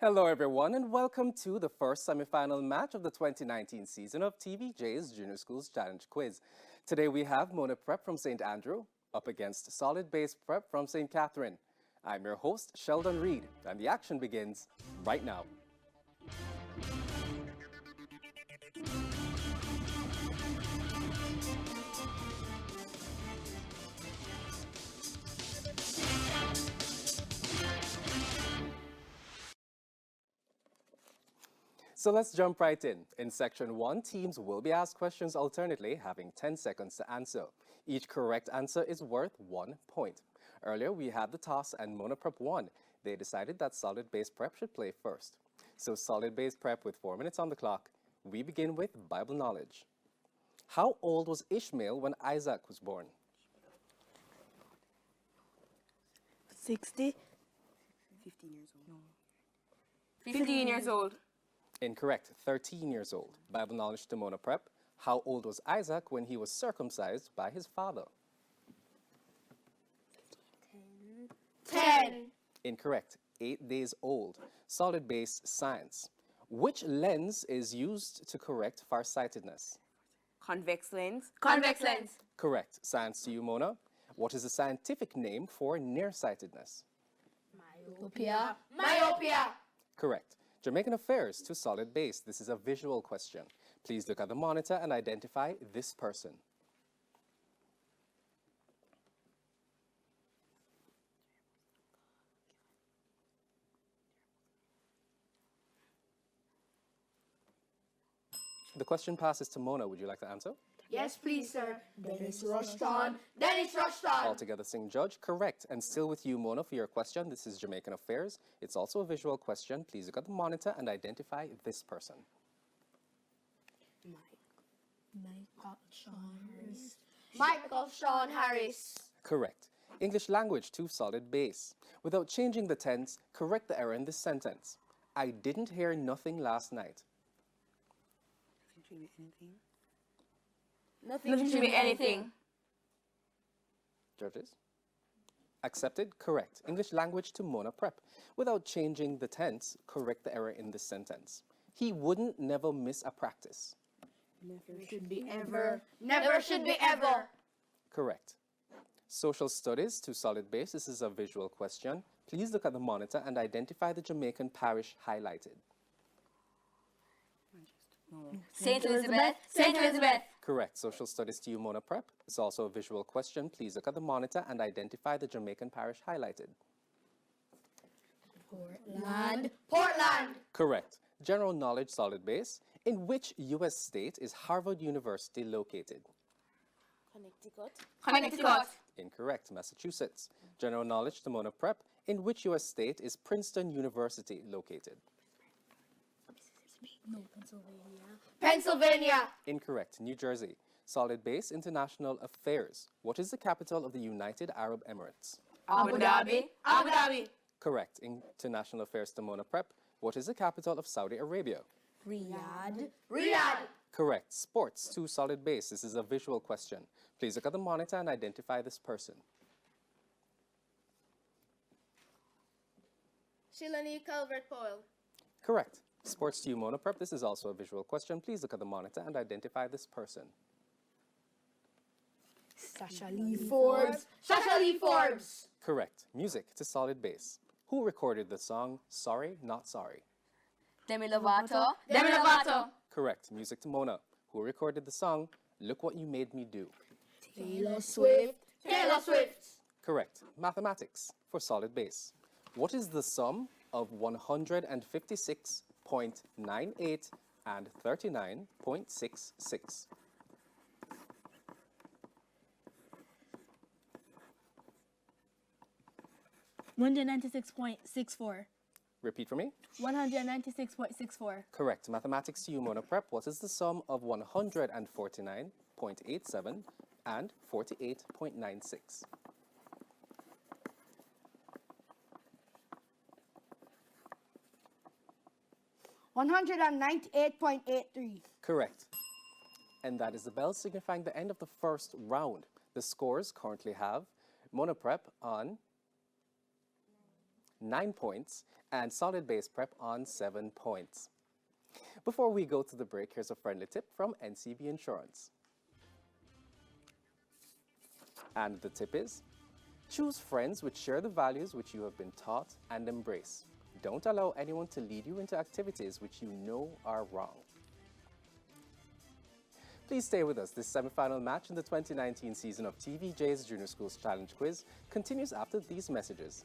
Hello, everyone, and welcome to the first semifinal match of the 2019 season of TVJ's Junior Schools Challenge Quiz. Today we have Mona Prep from St. Andrew up against Solid Base Prep from St. Catherine. I'm your host, Sheldon Reed, and the action begins right now. So let's jump right in. In section 1, teams will be asked questions alternately, having 10 seconds to answer. Each correct answer is worth 1 point. Earlier, we had the toss and Mona Prep won. They decided that Solid Base Prep should play first. So Solid Base Prep with 4 minutes on the clock. We begin with Bible knowledge. How old was Ishmael when Isaac was born? 60. 15 years old. No. 15 years old. Incorrect, 13 years old. Bible knowledge to Mona Prep. How old was Isaac when he was circumcised by his father? 10. Incorrect, 8 days old. Solid base science. Which lens is used to correct farsightedness? Convex lens. Convex lens. Correct. Science to you, Mona. What is the scientific name for nearsightedness? Myopia. Myopia. Correct. Jamaican affairs to solid base. This is a visual question. Please look at the monitor and identify this person. The question passes to Mona. Would you like to answer? Yes, please, sir. Dennis Rushton. Dennis Rushton. Altogether sing judge. Correct. And still with you, Mona, for your question. This is Jamaican affairs. It's also a visual question. Please look at the monitor and identify this person. Michael Sean Harris. Correct. English language to solid base. Without changing the tense, correct the error in this sentence. I didn't hear nothing last night. Nothing should be anything. Judges? Accepted? Correct. English language to Mona Prep. Without changing the tense, correct the error in this sentence. He wouldn't never miss a practice. Never should be ever. Never should be ever. Correct. Social studies to solid base. This is a visual question. Please look at the monitor and identify the Jamaican parish highlighted. St. Elizabeth. St. Elizabeth. Correct. Social studies to you, Mona Prep. It's also a visual question. Please look at the monitor and identify the Jamaican parish highlighted. Portland. Portland. Correct. General knowledge solid base. In which U.S. state is Harvard University located? Connecticut. Connecticut. Incorrect. Massachusetts. General knowledge to Mona Prep. In which U.S. state is Princeton University located? No, Pennsylvania. Incorrect. New Jersey. Solid base international affairs. What is the capital of the United Arab Emirates? Abu Dhabi. Abu Dhabi. Correct. International affairs to Mona Prep. What is the capital of Saudi Arabia? Riyadh. Riyadh. Correct. Sports to solid base. This is a visual question. Please look at the monitor and identify this person. Shilani Calvert-Poyle. Correct. Sports to you, Mona Prep. This is also a visual question. Please look at the monitor and identify this person. Sasha Lee Forbes. Sasha Lee Forbes. Correct. Music to solid base. Who recorded the song Sorry Not Sorry? Demi Lovato. Demi Lovato. Correct. Music to Mona. Who recorded the song Look What You Made Me Do? Taylor Swift. Taylor Swift. Correct. Mathematics for solid base. What is the sum of 156.98 and 39.66? 196.64. Repeat for me. 196.64. Correct. Mathematics to you, Mona Prep. What is the sum of 149.87 and 48.96? 198.83. Correct. And that is the bell signifying the end of the first round. The scores currently have Mona Prep on 9 points, and Solid Base Prep on 7 points. Before we go to the break, here's a friendly tip from NCB Insurance. And the tip is, choose friends which share the values which you have been taught and embrace. Don't allow anyone to lead you into activities which you know are wrong. Please stay with us. This semi-final match in the 2019 season of TVJ's Junior Schools Challenge Quiz continues after these messages.